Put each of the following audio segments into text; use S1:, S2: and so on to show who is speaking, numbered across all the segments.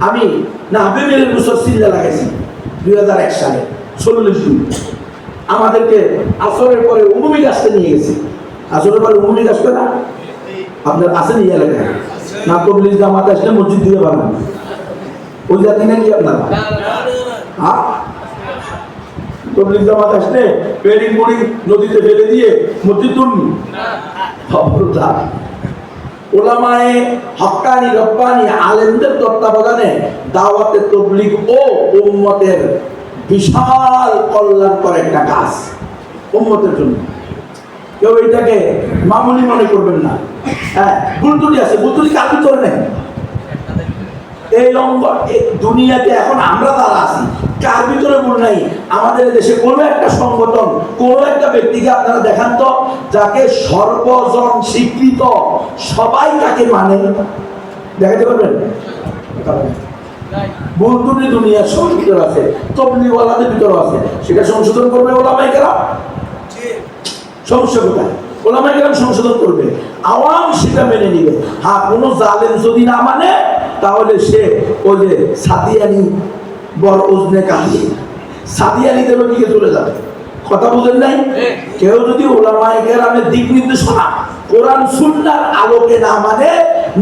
S1: আমি না হাবিবের বছর সিল্লা লাগাইছি 2001 সালে 40 জুন। আমাদেরকে আসরের পরে উমুমি গাছতে নিয়ে গেছি। আসরের পরে উমুমি গাছতে না আপনার আসেন এই এলাকায় না, তবলিগ জামাত আসলে মসজিদ দিয়ে বানান ওই জাতি নাকি আপনার? হ্যাঁ, তবলিগ জামাত আসলে পেডিং মুড়ি নদীতে ফেলে দিয়ে মসজিদ তুলনি। খবরদার, ওলামায়ে হক্কানি রব্বানি আলেমদের তত্ত্বাবধানে দাওয়াতে তবলিগ ও উম্মতের বিশাল কল্যাণকর একটা কাজ উম্মতের জন্য। কেউ এটাকে মামুলি মনে করবেন না। হ্যাঁ, বুলতুলি আছে, বুলতুলি কার ভিতরে নেই। এই অঙ্গ দুনিয়াতে এখন আমরা যারা আছি কার ভিতরে ভুল নাই। আমাদের দেশে কোনো একটা সংগঠন, কোনো একটা ব্যক্তিকে আপনারা দেখান তো যাকে সর্বজন স্বীকৃত, সবাই তাকে মানে, দেখাতে পারবেন? বুলতুলি দুনিয়ার সব ভিতরে আছে, তবলিগওয়ালাদের ভিতরে আছে। সেটা সংশোধন করবে ওলামায়ে কেরাম। সমস্যা কোথায়? ওলামায়ে কেরাম সংশোধন করবে, আওয়াম সেটা মেনে নিবে। হ্যাঁ, কোনো জালেম যদি না মানে তাহলে সে ওই যে সাদিয়ানি বড় ওজনে কাহি সাদিয়ানিদের দিকে চলে যাবে। কথা বুঝেন নাই? কেউ যদি ওলামায়ে কেরামের দিক নির্দেশনা কোরআন সুন্নাহর আলোকে না মানে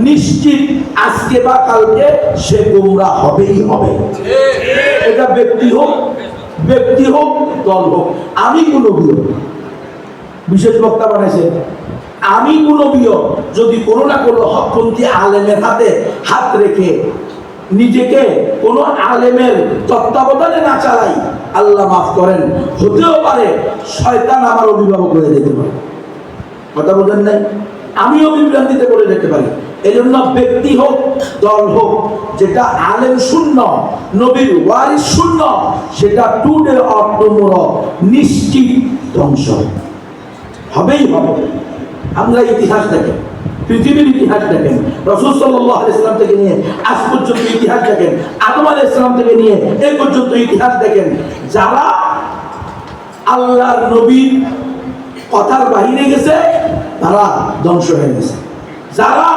S1: নিশ্চিত আজকে বা কালকে সে গোমরাহ হবেই হবে। এটা ব্যক্তি হোক দল হোক। আমি কোনো বিশেষ বক্তা বানাইছে, আমি কোনো যদি কোনো না কোনো হকপন্থী আলেমের হাতে হাত রেখে নিজেকে কোনো আলেমের তত্ত্বাবধানে না চালাই, আল্লাহ মাফ করেন, হতেও পারে শয়তান আমার অভিভাবক হয়ে যেতে পারে। কথা বোঝেন নাই? আমিও বিভ্রান্তিতে পড়ে যেতে পারি। এই জন্য ব্যক্তি হোক দল হোক, যেটা আলেম শূন্য, নবীর ওয়ারিস শূন্য, সেটা টুডে অর টুমরো নিশ্চিত ধ্বংস হবেই হবে। আমরা ইতিহাস দেখেন, পৃথিবীর ইতিহাস দেখেন, রাসূল সাল্লাল্লাহু আলাইহি ওয়াসাল্লাম থেকে নিয়ে আজ পর্যন্ত ইতিহাস দেখেন, আদম আলাইহিস সালাম থেকে নিয়ে এই পর্যন্ত ইতিহাস দেখেন, যারা আল্লাহর নবীর কথার বাহিরে গেছে তারা ধ্বংস হয়ে গেছে। যারা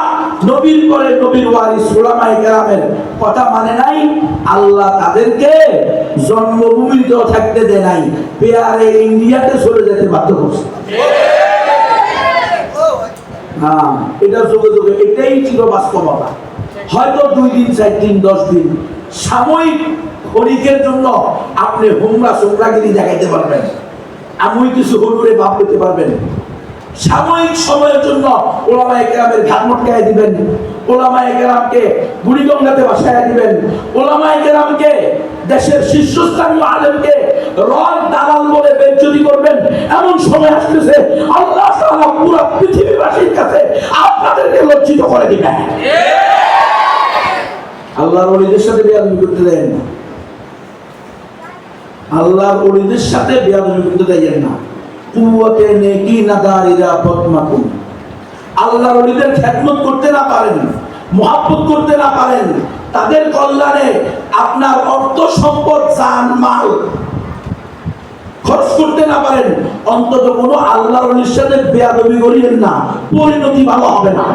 S1: নবীর পরে নবীর ওয়ারিস উলামায়ে কেরামের কথা মানে নাই, আল্লাহ তাদেরকে জন্মভূমিতেও থাকতে দেয় নাই, পেয়ারে ইন্ডিয়াতে চলে যেতে বাধ্য করছে। হ্যাঁ, এটা যোগে যোগে এটাই ছিল বাস্তবতা। হয়তো 2 দিন 4 দিন 10 দিন সাময়িক ক্ষণিকের জন্য আপনি হুমরা সোমরাগিরি দেখাইতে পারবেন, আমি কিছু হুজুরে ভাব পেতে পারবেন। সাময়িক সময়ের জন্য ওলামায়ে কেরামের ঘাট মটকায় দিবেন, ওলামায়ে কেরামকে বুড়িগঙ্গাতে ভাসায় দিবেন, ওলামায়ে কেরামকে দেশের শীর্ষস্থানীয় আলেমকে রড দালাল বলে বেইজ্জতি করবেন। এমন সময় আসতেছে আল্লাহ তাআলা পুরো পৃথিবীবাসীর কাছে আপনাদেরকে লজ্জিত করে দিবেন। আল্লাহর ওলিদের সাথে বেয়াদবি করতে দেন না, আল্লাহর ওলিদের সাথে বেয়াদবি করতে দেন না। কুওয়াতে নেকি নাদারিরা বদমাকুন, আল্লাহর ওলিদের খেদমত করতে না পারেন, মুহাব্বত করতে না পারেন, তাদের কল্যাণে আপনার অর্থ সম্পদ জান মাল খরচ করতে না পারেন, অন্তত কোনো আল্লাহর ওলির সাথে বেয়াদবি করিয়েন না, পরিণতি ভালো হবে না।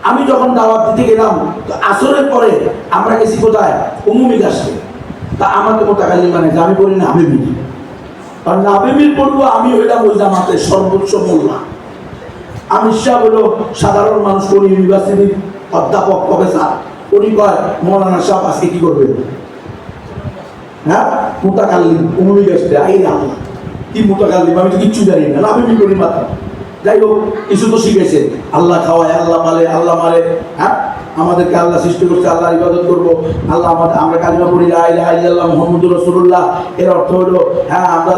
S1: আমি যখন দাওয়াত দিতে গেলাম তো আসরের পরে আমরা গেছি কোথায়? উমুমি গাছে। তা আমাকে মোতাকাল্লিম মানে আমি বলি না হাবিবি, আর নাবিবির পড়বো আমি হইলাম ওই জামাতের সর্বোচ্চ মোল্লা। আমি শাহ হলো সাধারণ মানুষ, কোন ইউনিভার্সিটির অধ্যাপক প্রফেসর, উনি কয় মৌলানা সাহেব আজকে কি করবে? হ্যাঁ, মোতাকাল্লিম উমুমি গাছতে আই না কি মোতাকাল্লিম, আমি তো কিচ্ছু জানি না, নাবিবি করি মাত্র। যাই হোক, কিছু তো শিখেছে, আল্লাহ খাওয়ায়, আল্লাহ পালে, আল্লাহ মারে। হ্যাঁ, আমাদেরকে আল্লাহ সৃষ্টি করছে, আল্লাহর ইবাদত করবো, আল্লাহ আমাদের, আমরা কালিমা পড়ি লা ইলাহা ইল্লাল্লাহ মুহাম্মাদুর রাসূলুল্লাহ। এর অর্থ হলো হ্যাঁ, আমরা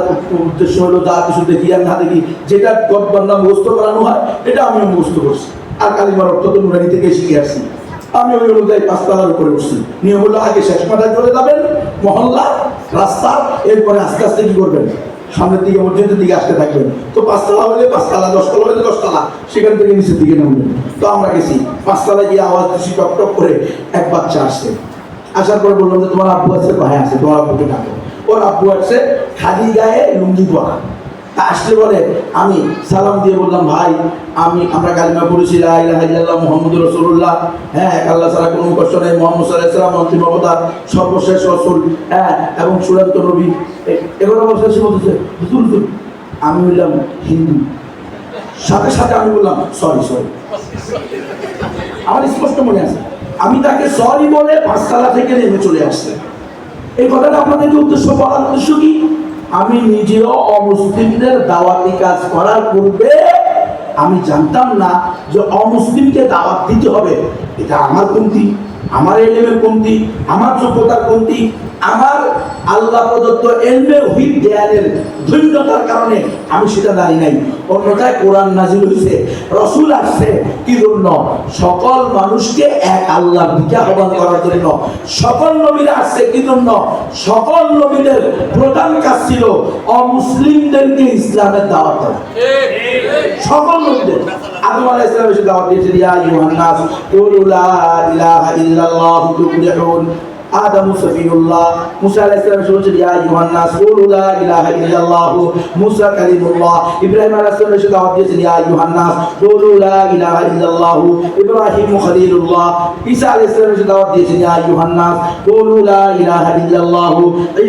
S1: উদ্দেশ্য হলো যা কিছু দেখি আর না দেখি, যেটা গদ বান্দা মুখস্থ করানো হয় এটা আমিও মুখস্থ করছি। আর কালিমার অর্থ তো নুরানি থেকে শিখে আসছি। আমি ওই অনুযায়ী 5 তলার উপরে উঠছি। নিয়ম হলো আগে শেষ মাথায় চলে যাবেন মহল্লা রাস্তা, এরপরে আস্তে আস্তে কি করবেন? সামনের দিকে মসজিদের দিকে আসতে থাকবেন। তো 5 তলা হলে 5 তলা, 10 তলা হলে 10 তলা, সেখান থেকে নিচের দিকে নামবেন। তো আমরা গেছি 5 তলায় গিয়ে আওয়াজ দিচ্ছি, টক টক করে এক বাচ্চা আসছে। আসার পরে বললাম যে তোমার আব্বু আছে? ভাই আছে। তোমার আব্বুকে ডাকো। ওর আব্বু আসছে খালি গায়ে লুঙ্গি পরা, আসলে বলে আমি সালাম দিয়ে বললাম, ভাই আমরা কালিমা পড়েছি লা ইলাহা ইল্লাল্লাহ মুহাম্মাদুর রাসূলুল্লাহ, হ্যাঁ এক আল্লাহ ছাড়া কোনো উপাস্য নেই, মুহাম্মদ সাল্লাল্লাহু আলাইহি ওয়াসাল্লাম অন্তিম অবতার, সর্বশেষ রাসূল, হ্যাঁ এবং চূড়ান্ত নবী। এগুলো বলছে, সে বলতেছে হুজুর আমি বললাম হিন্দু। সাথে সাথে আমি বললাম সরি। আমার স্পষ্ট মনে আছে, আমি তাকে সরি বলে পাঁচতলা থেকে নেমে চলে আসছে। এই কথাটা আপনাদেরকে বলার উদ্দেশ্য কি? আমি নিজেও অমুসলিমদের দাওয়াতি কাজ করার পূর্বে আমি জানতাম না যে অমুসলিমকে দাওয়াত দিতে হবে। এটা আমার কমতি, আমার এলেমের কমতি, আমার যোগ্যতার কমতি, আমার আল্লাহ প্রদত্ত এলমে হুইপ জ্ঞানের ধন্যতার কারণে আমি সেটা জানি নাই। অন্যথায় কোরআন নাজিল হয়েছে, রসুল আসছে কি জন্য? সকল মানুষকে এক আল্লাহর দিকে আহ্বান করার জন্য। সকল নবীরা আসছে কি জন্য? সকল নবীদের প্রধান কাজ ছিল অমুসলিমদেরকে ইসলামের দাওয়াত দেওয়া। সকল নবীদের আদম আলাইহিস সালাম এসে দাওয়াত দিয়েছেন, ইয়া আইয়ুহান নাস কুলু লা ইলাহা ইল্লাল্লাহ তুফলিহুন। আদম সফিউল্লাহ, মুসা আলাইহিস সালাম এসে বলেছেন, ইয়া আইয়ুহান নাস কুলু লা ইলাহা ইল্লাল্লাহ। মুসা কালিমুল্লাহ। ইব্রাহিম আলাইহিস সালাম এসে দাওয়াত দিয়েছেন, ইয়া আইয়ুহান নাস কুলু লা ইলাহা ইল্লাল্লাহ। ইব্রাহিম খলিলুল্লাহ। ঈসা আলাইহিস সালাম এসে দাওয়াত দিয়েছেন, ইয়া আইয়ুহান নাস কুলু লা ইলাহা ইল্লাল্লাহ।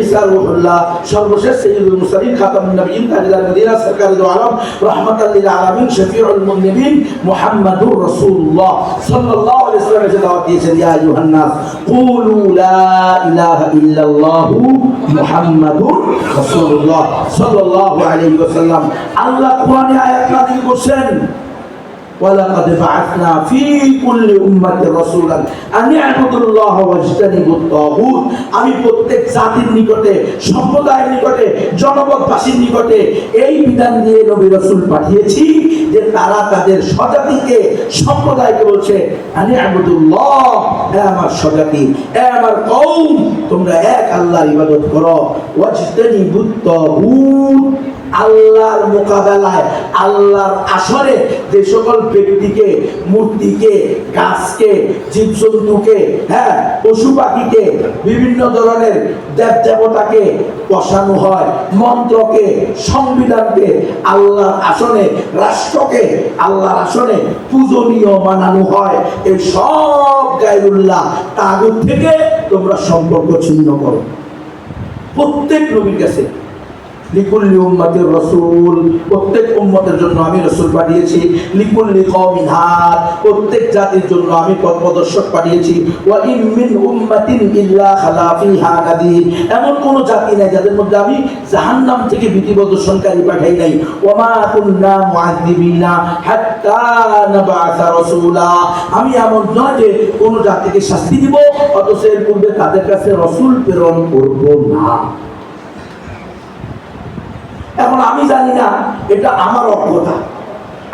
S1: ঈসা রূহুল্লাহ। সর্বশেষ সাইয়্যিদুল মুরসালিন খাতামুন নবিয়্যিন তাজদার মদিনা সরকারে দু আলম রাহমাতাল লিল আলামিন শফিউল মুযনিবিন মুহাম্মাদুর রাসূলুল্লাহ সাল্লাল্লাহু আলাইহি ওয়াসাল্লাম এসে দাওয়াত দিয়েছেন, ইয়া আইয়ুহান নাস কুলু লা ইলাহা ইল্লাল্লাহ মুহাম্মাদুর রাসূলুল্লাহ সাল্লাল্লাহু আলাইহি ওয়াসাল্লাম। আল্লাহ কোরআনে আয়াত নাযিল করেছেন, ওয়ালাকাদ বা'আথনা ফী কুল্লি উম্মাতির রাসূলান আন ই'বুদুল্লাহা ওয়াজতানিবুত তাগুত। আমি প্রত্যেক জাতির নিকটে, সম্প্রদায়ের নিকটে, জনপদবাসীর নিকটে এই বিধান দিয়ে নবী রাসূল পাঠিয়েছি যে তারা তাদের স্বজাতিকে, সম্প্রদায়কে বলছে আন ই'বুদুল্লাহ, হে আমার স্বজাতি, হে আমার কওম, তোমরা এক আল্লাহর ইবাদত করো, ওয়াজতানিবুত তাগুত। আল্লাহর মোকাবেলায়, আল্লাহর আসরে যে সকল ব্যক্তিকে, মূর্তিকে, গাছকে, জীবজন্তুকে, হ্যাঁ পশু পাখিকে, বিভিন্ন ধরনের দেব দেবতাকে বসানো হয়, মন্ত্রকে, সংবিধানকে আল্লাহর আসনে, রাষ্ট্রকে আল্লাহর আসনে পূজনীয় বানানো হয়, এই সব গায়রুল্লাহ তাগুত থেকে তোমরা সম্পর্ক ছিন্ন করো। প্রত্যেক নবীর কাছে লিকুল্লি উম্মাতির রাসূল, প্রত্যেক উম্মতের জন্য আমি রাসূল পাঠিয়েছি। লিকুল্লি কওমিন হাদ, প্রত্যেক জাতির জন্য আমি পথপ্রদর্শক পাঠিয়েছি। ওয়া ইম মিন উম্মাতিন ইল্লা খালা ফিহা নাযীর, এমন কোন জাতি নাই যাদের মধ্যে আমি জাহান্নাম থেকে ভীতি প্রদর্শনকারী পাঠাই নাই। ওয়া মা কুননা মুআযযিবিনা হাত্তা নাবআসা রাসূলা, আমি এমন নয় যে কোন জাতিকে শাস্তি দিব অথচ এর পূর্বে তাদের কাছে রাসূল প্রেরণ করব না। এখন আমি জানি না, এটা আমার অজ্ঞতা,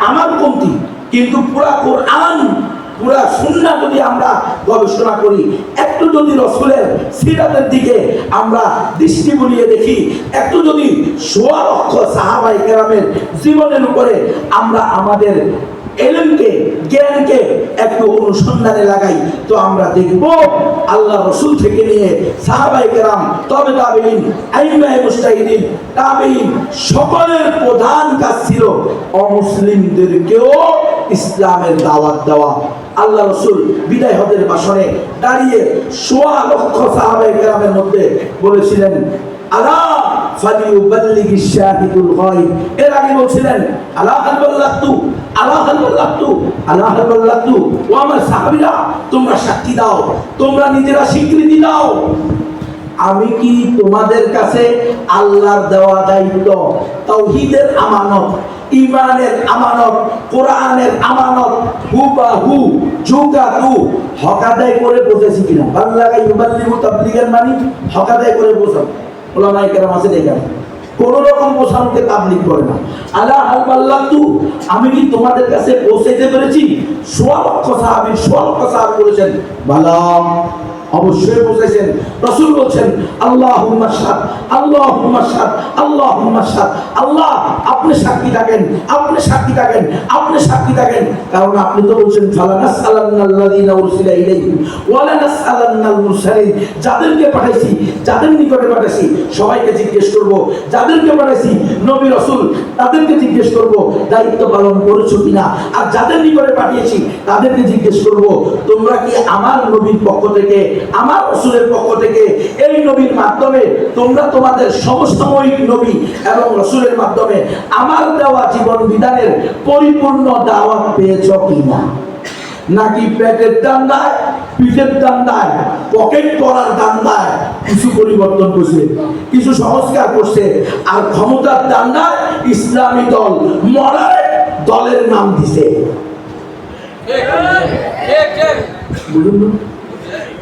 S1: আমার কমতি, কিন্তু পুরা কোরআন, পুরা সুন্নাহ যদি আমরা গবেষণা করি, একটু যদি রাসূলের সিরাতের দিকে আমরা দৃষ্টি বুলিয়ে দেখি, একটু যদি ১৬ লক্ষ সাহাবায়ে কেরামের জীবনের উপরে আমরা আমাদের এলেমকে, জ্ঞানকে একটু অনুসন্ধানে লাগাই, তো আমরা দেখব আল্লাহ রসুল থেকে নিয়ে সাহাবায়ে কেরাম, তবে তাবেঈন, আইম্মায়ে মুজতাহিদিন, তাবেঈন সকলের প্রধান কাজ ছিল অমুসলিমদেরকেও ইসলামের দাওয়াত দেওয়া। আল্লাহ রসুল বিদায় হজের ভাষণে দাঁড়িয়ে ১৬ লক্ষ সাহাবায়ে কেরামের মধ্যে বলেছিলেন, আলা ফালিউবাল্লিগিশ শাহিদুল গায়ব। এর আগে বলছিলেন আলা হাল বাল্লাগতু, আলা হাল বাল্লাগতু, আলা হাল বাল্লাগতু। ও আমার সাহাবীরা, তোমরা সাক্ষী দাও, তোমরা নিজেরা স্বীকৃতি দাও, আমি কি তোমাদের কাছে আল্লাহর দেওয়া দায়িত্ব, তাওহীদের আমানত, ঈমানের আমানত, কোরআনের আমানত হুবাহু জুকাতু হক আদায় করে বসেছি কিনা? বাল্লাগা ইউবাল্লিগু তাবলীগের মানে হক আদায় করে বসা। ওলামায়ে কেরাম আছে দেখেন, কোন রকম বোঝানোকে তাবলীগ করে না। আলা হাল বাল্লাগতু, আমি কি তোমাদের কাছে পৌঁছাইতে পেরেছি? ১৬ লক্ষ সাহাবী বলেছেন বালা। অবশ্যই বুঝেছেন। রাসূল বলছেন আল্লাহুম্মা শাহাদ, আল্লাহুম্মা শাহাদ, আল্লাহুম্মা শাহাদ। আল্লাহ আপনি সাক্ষী থাকেন, আপনি সাক্ষী থাকেন, আপনি সাক্ষী থাকেন। কারণ আপনি তো বলছেন ফালানাসআলান্নাল্লাযীনা উরসিলা ইলাইহিম ওয়া লানাসআলান্নাল মুরসালিন। যাদেরকে পাঠাইছি, যাদের নিকটে পাঠাইছি সবাইকে জিজ্ঞেস করব। যাদেরকে পাঠাইছি নবী রাসূল তাদেরকে জিজ্ঞেস করব দায়িত্ব পালন করেছো কিনা। আর যাদের নিকটে পাঠিয়েছি তাদেরকে জিজ্ঞেস করব তোমরা কি আমার নবীর পক্ষ থেকে, আমার রাসূলের পক্ষ থেকে এই নবীর মাধ্যমে তোমরা তোমাদের সমসাময়িক নবী এবং রাসূলের মাধ্যমে আমার দেওয়া জীবন বিধানের পরিপূর্ণ দাওয়াত পেয়েছো কিনা। নাকি পেটের দান্দায়, পিঠের দান্দায়, পকেট করার দান্দায় কিছু পরিবর্তন করছে, কিছু সংস্কার করছে, আর ক্ষমতার দান্দায় ইসলামী দল মডারেট দলের নাম দিছে। বুঝুন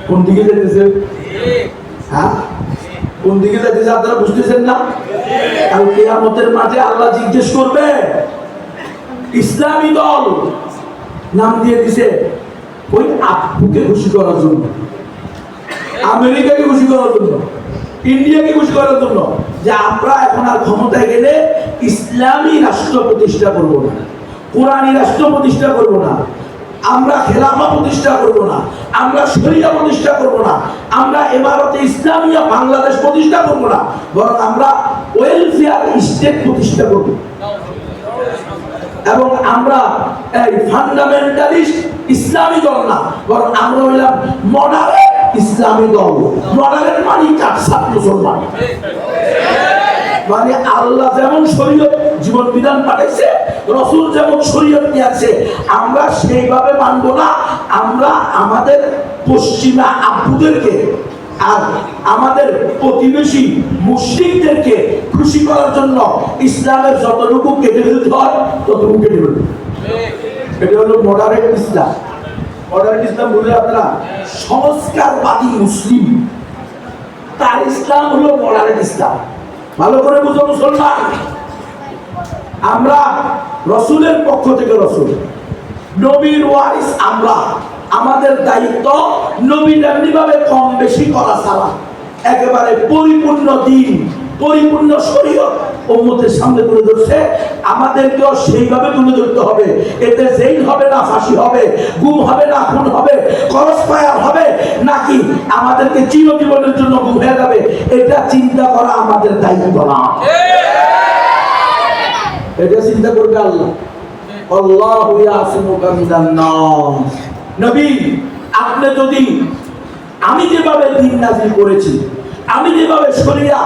S1: কোন দিকে যেতেছে? হ্যাঁ, কোন দিকে যেতেছে আপনারা বুঝতেছেন না? কাল কিয়ামতের মাঠে আল্লাহ জিজ্ঞেস করবে ইসলামী দল নাম দিয়ে দিছে ওই আপুকে খুশি করার জন্য, আমেরিকাকে খুশি করার জন্য, ইন্ডিয়াকে খুশি করার জন্য, যে আমরা এখন আর ক্ষমতায় গেলে ইসলামী রাষ্ট্র প্রতিষ্ঠা করব না, কোরআনী রাষ্ট্র প্রতিষ্ঠা করব না, আমরা খেলাফা প্রতিষ্ঠা করব না, আমরা শরিয়া প্রতিষ্ঠা করব না, আমরা ইমারতে ইসলামিয়া বাংলাদেশ প্রতিষ্ঠা করব না, বরং আমরা ওয়েলফেয়ার স্টেট প্রতিষ্ঠা করব। এবং আমরা এই ফান্ডামেন্টালিস্ট ইসলামী দল না, বরং আমরা হইলাম মডারেট ইসলামী দল। মডারেট মানে কাটসাট মুসলমান। মানে আল্লাহ যেমন শরীয়ত জীবন বিধান পাঠাইছে, রাসূল যেমন শরীয়ত নিয়ে আছে, আমরা সেইভাবে মানব না। আমরা আমাদের পশ্চিমা আব্বুদেরকে আর আমাদের প্রতিবেশী মুশরিকদেরকে খুশি করার জন্য ইসলামের যতটুকু কেটে ফেলতে হয় ততটুকু কেটে ফেলতে। এটা হলো মডারেট ইসলাম। মডারেট ইসলাম বলে আপনারা সংস্কারবাদী মুসলিম, তার ইসলাম হলো মডারেট ইসলাম। ভালো করে বুঝো মুসলমান, আমরা রাসূলের পক্ষ থেকে রাসূল, নবীর ওয়ারিস আমরা। আমাদের দায়িত্ব নবী এমনি ভাবে কম বেশি করা ছাড়া একেবারে পরিপূর্ণ দিন, পরিপূর্ণ শরীয়ত উম্মতের সামনে তুলে ধরছে। আমাদেরকেও সেইভাবে তুলে ধরতে হবে। এতে জেল হবে না ফাঁসি হবে, গুম হবে না খুন হবে, ক্রস ফায়ার হবে নাকি আমাদেরকে চিরজীবনের জন্য গুম হয়ে যাবে, এটা চিন্তা করা আমাদের দায়িত্ব না। এটা চিন্তা করবে আল্লাহ। আল্লাহু ইয়াসিমুকা মিনান নাস। নবী আপনি যদি, আমি যেভাবে দিন নাযিল করেছি, আমি যেভাবে শরিয়া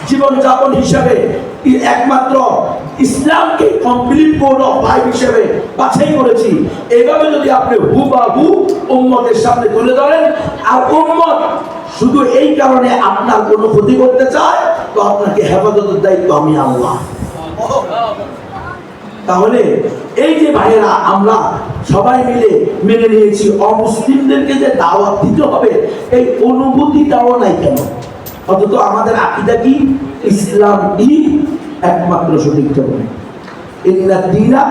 S1: জীবন যাপন হিসাবে একমাত্র ইসলামকে কমপ্লিট কোড অফ লাইফ হিসেবে বাছাই করেছি, এইভাবে যদি আপনি হুবহু উম্মতের সামনে তুলে ধরেন আর উম্মত শুধু এই কারণে আপনার কোনো ক্ষতি করতে চায়, তো আপনাকে হেফাজতের দায়িত্ব আমি আল্লাহ। তাহলে এই যে ভাইয়েরা আমরা সবাই মিলে মেনে নিয়েছি অমুসলিমদেরকে যে দাওয়াত দিতে হবে, এই অনুভূতিটাও নাই কেন? অথচ আমাদের আকীদা কি? ইসলামই একমাত্র সঠিক ধর্ম। ইন্নাদ দীনা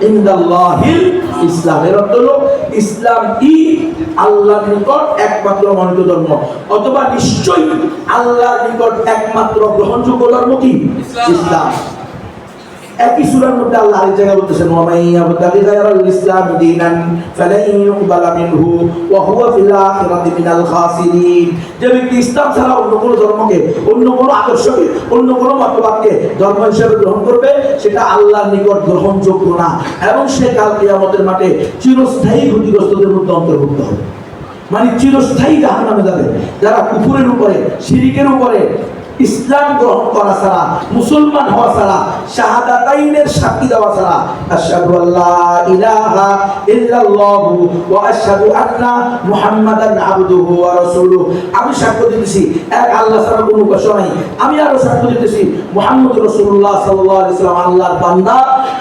S1: ইনদাল্লাহিল ইসলাম। এর অর্থ হলো ইসলামই আল্লাহর নিকট একমাত্র মনোনীত ধর্ম, অথবা নিশ্চয়ই আল্লাহর নিকট একমাত্র গ্রহণযোগ্য ধর্ম কি? ইসলাম। একই সূরার মধ্যে আল্লাহ আরেক জায়গায় বলতেছেন ওয়া মান ইয়াবতাগি গায়রাল ইসলাম দীনান ফালান ইউকবালা মিনহু ওয়া হুয়া ফিল আখিরাতি মিনাল খাসিরিন। যে ব্যক্তি ইসলাম ছাড়া অন্য কোনো ধর্মকে, অন্য কোনো আদর্শকে, অন্য কোনো মতবাদকে ধর্ম হিসেবে গ্রহণ করবে, সেটা আল্লাহর নিকট গ্রহণযোগ্য না এবং সে কাল কিয়ামতের মাঠে চিরস্থায়ী ক্ষতিগ্রস্তদের মধ্যে অন্তর্ভুক্ত হবে। মানে চিরস্থায়ী জাহান্নামে যাবে যারা কুফরের উপরে, শিরকের উপরে ইসলাম গ্রহণ করা ছাড়া, মুসলমান হওয়া ছাড়া, শাহাদাতাইনের সাক্ষী দেওয়া ছাড়া, আশহাদু আল্লা ইলাহা ইল্লাল্লাহু ওয়া আশহাদু আন্না মুহাম্মাদান আবদুহু ওয়া রাসূলুহু। আমি সাক্ষ্য দিতেছি এক আল্লাহ ছাড়া কোনো উপাস্য নাই। আমি আরো সাক্ষ্য দিতেছি মুহাম্মদ রাসূলুল্লাহ সাল্লাল্লাহু আলাইহি ওয়াসাল্লাম আল্লাহর বান্দা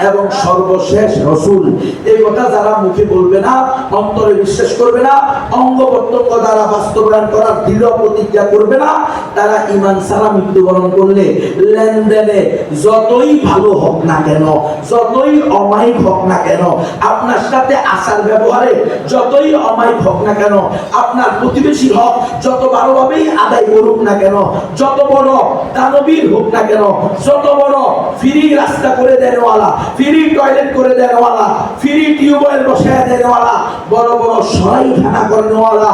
S1: এবং সর্বশেষ রাসূল। এই কথা যারা মুখে বলবে না, অন্তরে বিশ্বাস করবে না, অঙ্গ প্রত্যঙ্গ দ্বারা বাস্তবায়ন করার দৃঢ় প্রতিজ্ঞা করবে না, তারা ঈমান ছাড়া মারা মৃত্যুবরণ করলে লেনদেনে যতই ভালো হোক না কেন, যতই অমায়িক হোক না কেন, আপনার সাথে আচার ব্যবহারে যতই অমায়িক হোক না কেন, আপনার প্রতিবেশী হক যত ভালোভাবেই আদায় করুক না কেন, যত বড় দানবীর হোক না কেন, যত বড় ফ্রি রাস্তা করে দেনওয়ালা, ফ্রি টয়লেট করে দেনওয়ালা, ফ্রি টিউবওয়েল বসায় দেনওয়ালা, বড় বড় সরাইখানা করেনওয়ালা,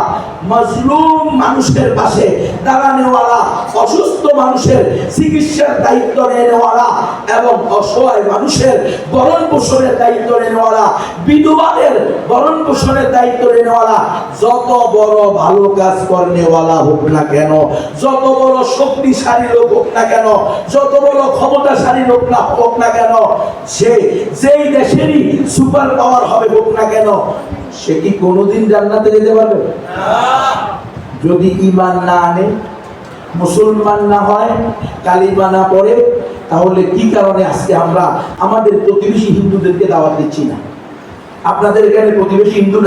S1: মজলুম মানুষের পাশে দাঁড়ানোওয়ালা, অসুস্থ মানুষের চিকিৎসার দায়িত্ব নেওয়ালা এবং অসহায় মানুষের ভরণ পোষণের দায়িত্ব নেওয়ালা, বিধবাদের ভরণ পোষণের দায়িত্ব নেওয়ালা, যত বড় ভালো কাজ করেনওয়ালা হোক না কেন, যত বড় শক্তিশালী লোক হোক না কেন, যত বড় ক্ষমতাশালী লোক না হোক না কেন, সে যেই দেশেরই সুপার পাওয়ার হবে হোক না কেন, সে কি কোনোদিন জান্নাতে যেতে পারবে? যদি ঈমান না আনে, মুসলমান না হয়, কালিমা না পড়ে, তাহলে কি কারণে আজকে আমরা আমাদের প্রতিবেশী হিন্দুদেরকে দাওয়াত দিচ্ছি না? আপনাদের এখানে প্রতিবেশী হিন্দু